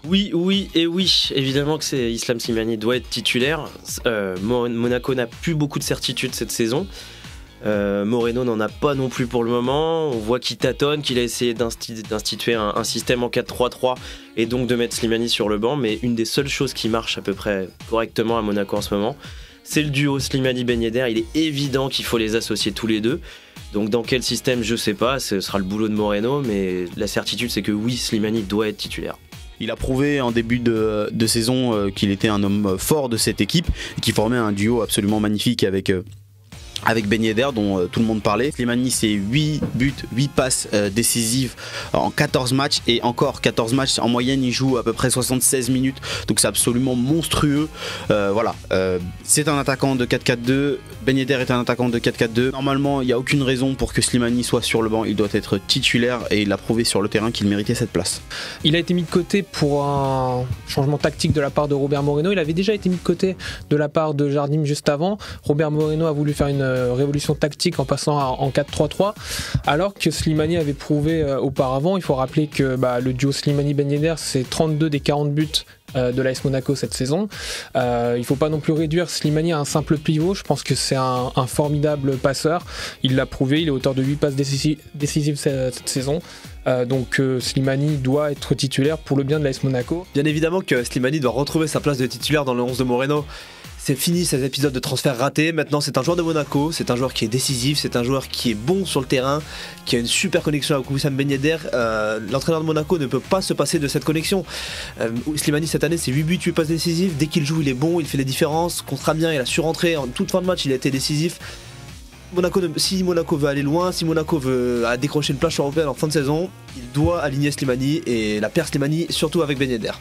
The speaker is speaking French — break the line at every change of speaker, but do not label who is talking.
Oui, oui et oui. Évidemment que Islam Slimani doit être titulaire. Monaco n'a plus beaucoup de certitude cette saison. Moreno n'en a pas non plus pour le moment. On voit qu'il tâtonne, qu'il a essayé d'instituer un système en 4-3-3 et donc de mettre Slimani sur le banc. Mais une des seules choses qui marche à peu près correctement à Monaco en ce moment, c'est le duo Slimani-Ben Yedder. Il est évident qu'il faut les associer tous les deux. Donc dans quel système, je sais pas, ce sera le boulot de Moreno, mais la certitude c'est que oui, Slimani doit être titulaire.
Il a prouvé en début de saison qu'il était un homme fort de cette équipe, qui formait un duo absolument magnifique avec Ben Yedder dont tout le monde parlait. Slimani, c'est 8 buts, 8 passes décisives en 14 matchs, et encore 14 matchs en moyenne, il joue à peu près 76 minutes, donc c'est absolument monstrueux. Voilà, c'est un attaquant de 4-4-2, Ben Yedder est un attaquant de 4-4-2. Normalement, il n'y a aucune raison pour que Slimani soit sur le banc, il doit être titulaire et il a prouvé sur le terrain qu'il méritait cette place.
Il a été mis de côté pour un changement tactique de la part de Robert Moreno. Il avait déjà été mis de côté de la part de Jardim juste avant. Robert Moreno a voulu faire une révolution tactique en passant en 4-3-3, alors que Slimani avait prouvé auparavant. Il faut rappeler que le duo Slimani-Ben Yedder, c'est 32 des 40 buts de l'AS Monaco cette saison. Il ne faut pas non plus réduire Slimani à un simple pivot. Je pense que c'est un formidable passeur. Il l'a prouvé, il est auteur de 8 passes décisives cette saison. Donc Slimani doit être titulaire pour le bien de l'AS Monaco.
Bien évidemment que Slimani doit retrouver sa place de titulaire dans le 11 de Moreno. C'est fini ces épisodes de transfert ratés. Maintenant, c'est un joueur de Monaco, c'est un joueur qui est décisif, c'est un joueur qui est bon sur le terrain, qui a une super connexion avec Wissam Ben Yedder. L'entraîneur de Monaco ne peut pas se passer de cette connexion. Slimani, cette année, c'est 8 buts, 8 passes décisives. Dès qu'il joue, il est bon, il fait les différences. Contre Amiens, il a su rentrer. En toute fin de match, il a été décisif. Si Monaco veut aller loin, si Monaco veut décrocher une place européenne en fin de saison, il doit aligner Slimani et la paire Slimani, surtout avec Ben Yedder.